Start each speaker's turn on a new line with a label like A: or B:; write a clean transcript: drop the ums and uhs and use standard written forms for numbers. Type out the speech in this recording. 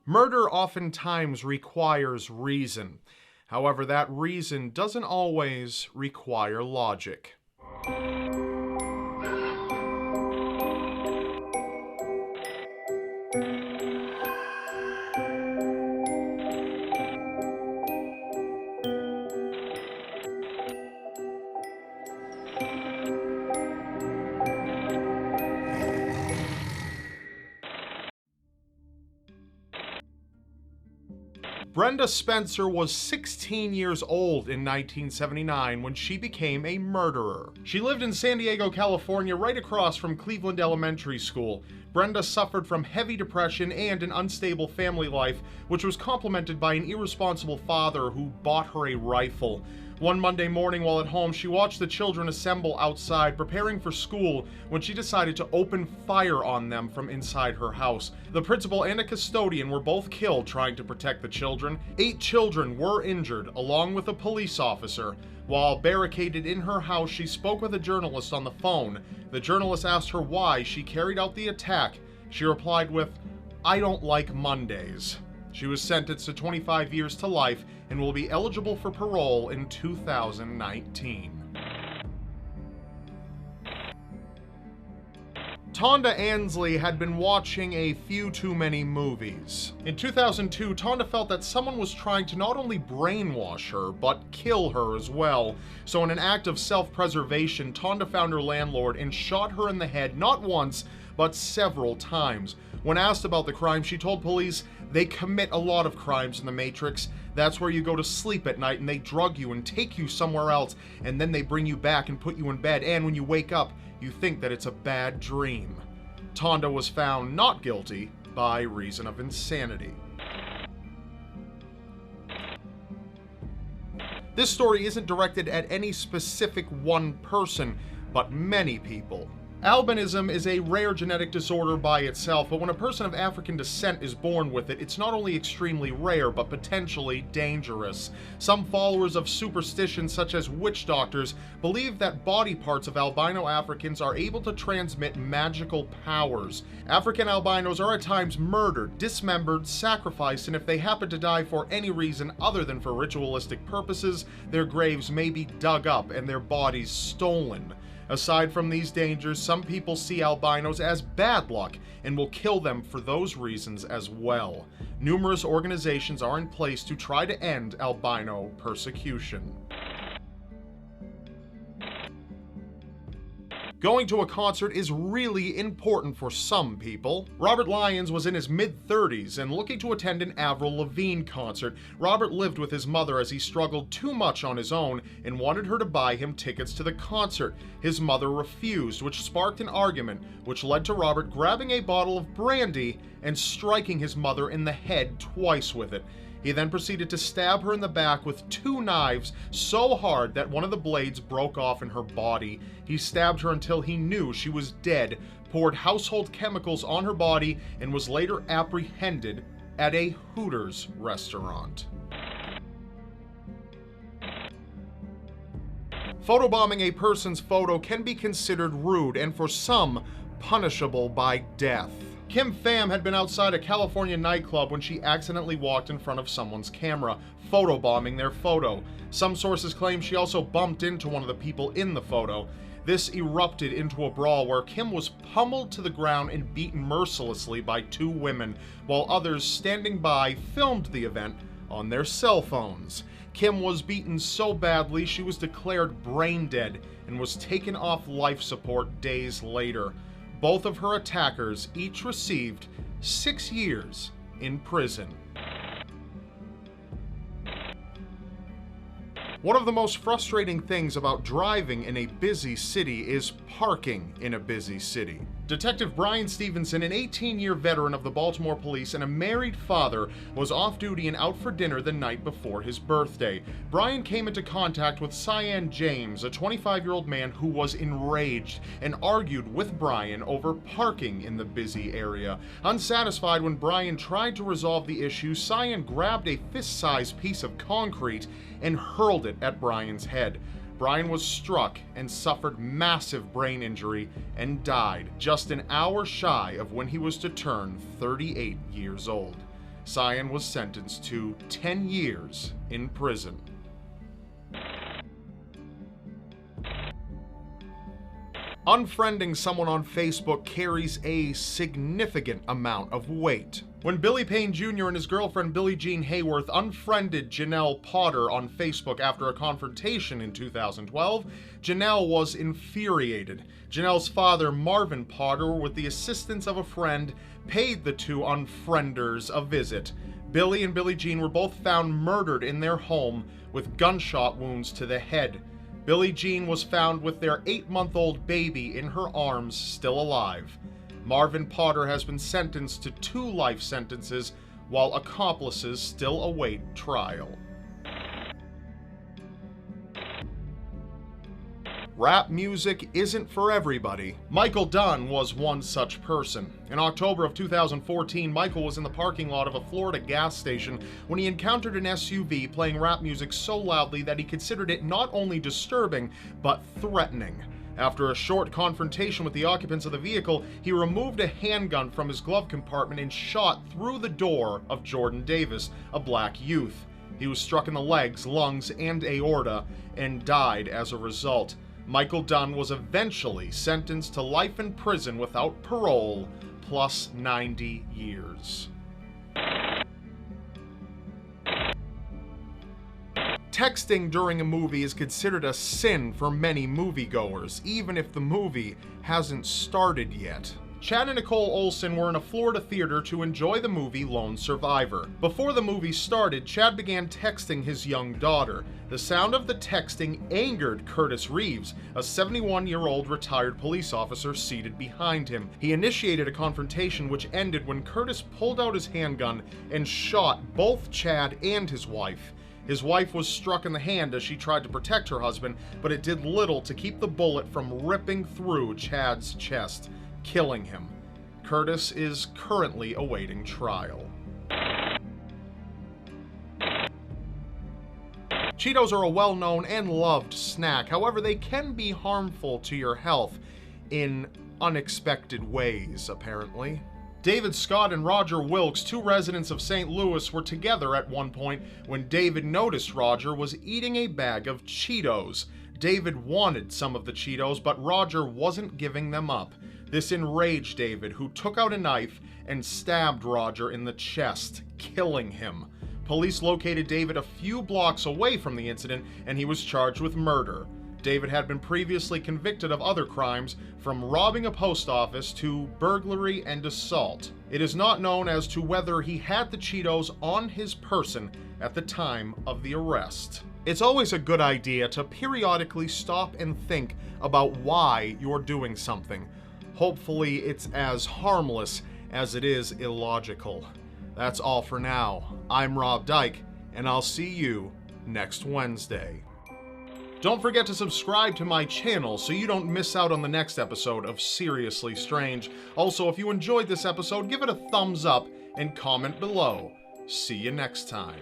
A: Murder oftentimes requires reason. However, that reason doesn't always require logic. Brenda Spencer was 16 years old in 1979 when she became a murderer. She lived in San Diego, California, right across from Cleveland Elementary School. Brenda suffered from heavy depression and an unstable family life, which was complemented by an irresponsible father who bought her a rifle. One Monday morning while at home, she watched the children assemble outside, preparing for school, when she decided to open fire on them from inside her house. The principal and a custodian were both killed trying to protect the children. 8 children were injured, along with a police officer. While barricaded in her house, she spoke with a journalist on the phone. The journalist asked her why she carried out the attack. She replied with, "I don't like Mondays." She was sentenced to 25 years to life and will be eligible for parole in 2019. Tonda Ansley had been watching a few too many movies. In 2002, Tonda felt that someone was trying to not only brainwash her, but kill her as well. So in an act of self-preservation, Tonda found her landlord and shot her in the head not once, but several times. When asked about the crime, she told police, "They commit a lot of crimes in the Matrix. That's where you go to sleep at night and they drug you and take you somewhere else, and then they bring you back and put you in bed, and when you wake up, you think that it's a bad dream." Tonda was found not guilty by reason of insanity. This story isn't directed at any specific one person, but many people. Albinism is a rare genetic disorder by itself, but when a person of African descent is born with it, it's not only extremely rare, but potentially dangerous. Some followers of superstition, such as witch doctors, believe that body parts of albino Africans are able to transmit magical powers. African albinos are at times murdered, dismembered, sacrificed, and if they happen to die for any reason other than for ritualistic purposes, their graves may be dug up and their bodies stolen. Aside from these dangers, some people see albinos as bad luck and will kill them for those reasons as well. Numerous organizations are in place to try to end albino persecution. Going to a concert is really important for some people. Robert Lyons was in his mid-30s and looking to attend an Avril Lavigne concert. Robert lived with his mother as he struggled too much on his own and wanted her to buy him tickets to the concert. His mother refused, which sparked an argument, which led to Robert grabbing a bottle of brandy and striking his mother in the head twice with it. He then proceeded to stab her in the back with 2 knives so hard that one of the blades broke off in her body. He stabbed her until he knew she was dead, poured household chemicals on her body, and was later apprehended at a Hooters restaurant. Photobombing a person's photo can be considered rude and for some, punishable by death. Kim Pham had been outside a California nightclub when she accidentally walked in front of someone's camera, photobombing their photo. Some sources claim she also bumped into one of the people in the photo. This erupted into a brawl where Kim was pummeled to the ground and beaten mercilessly by 2 women, while others standing by filmed the event on their cell phones. Kim was beaten so badly she was declared brain dead and was taken off life support days later. Both of her attackers each received 6 years in prison. One of the most frustrating things about driving in a busy city is parking in a busy city. Detective Brian Stevenson, an 18-year veteran of the Baltimore Police and a married father, was off duty and out for dinner the night before his birthday. Brian came into contact with SIAN James, a 25-year-old man who was enraged and argued with Brian over parking in the busy area. Unsatisfied when Brian tried to resolve the issue, SIAN grabbed a fist-sized piece of concrete and hurled it at Brian's head. Brian was struck and suffered massive brain injury and died just an hour shy of when he was to turn 38 years old. SIAN was sentenced to 10 years in prison. Unfriending someone on Facebook carries a significant amount of weight. When Billy Payne Jr. and his girlfriend Billie Jean Hayworth unfriended Janelle Potter on Facebook after a confrontation in 2012, Janelle was infuriated. Janelle's father, Marvin Potter, with the assistance of a friend, paid the two unfrienders a visit. Billy and Billie Jean were both found murdered in their home with gunshot wounds to the head. Billie Jean was found with their 8-month-old baby in her arms, still alive. Marvin Potter has been sentenced to 2 life sentences, while accomplices still await trial. Rap music isn't for everybody. Michael Dunn was one such person. In October of 2014, Michael was in the parking lot of a Florida gas station when he encountered an SUV playing rap music so loudly that he considered it not only disturbing, but threatening. After a short confrontation with the occupants of the vehicle, he removed a handgun from his glove compartment and shot through the door of Jordan Davis, a black youth. He was struck in the legs, lungs, and aorta, and died as a result. Michael Dunn was eventually sentenced to life in prison without parole, plus 90 years. Texting during a movie is considered a sin for many moviegoers, even if the movie hasn't started yet. Chad and Nicole Olsen were in a Florida theater to enjoy the movie Lone Survivor. Before the movie started, Chad began texting his young daughter. The sound of the texting angered Curtis Reeves, a 71-year-old retired police officer seated behind him. He initiated a confrontation which ended when Curtis pulled out his handgun and shot both Chad and his wife. His wife was struck in the hand as she tried to protect her husband, but it did little to keep the bullet from ripping through Chad's chest, killing him. Curtis is currently awaiting trial. Cheetos are a well-known and loved snack. However, they can be harmful to your health in unexpected ways, apparently. David Scott and Roger Wilkes, 2 residents of St. Louis, were together at one point when David noticed Roger was eating a bag of Cheetos. David wanted some of the Cheetos, but Roger wasn't giving them up. This enraged David, who took out a knife and stabbed Roger in the chest, killing him. Police located David a few blocks away from the incident, and he was charged with murder. David had been previously convicted of other crimes, from robbing a post office to burglary and assault. It is not known as to whether he had the Cheetos on his person at the time of the arrest. It's always a good idea to periodically stop and think about why you're doing something. Hopefully it's as harmless as it is illogical. That's all for now. I'm Rob Dyke, and I'll see you next Wednesday. Don't forget to subscribe to my channel so you don't miss out on the next episode of Seriously Strange. Also, if you enjoyed this episode, give it a thumbs up and comment below. See you next time.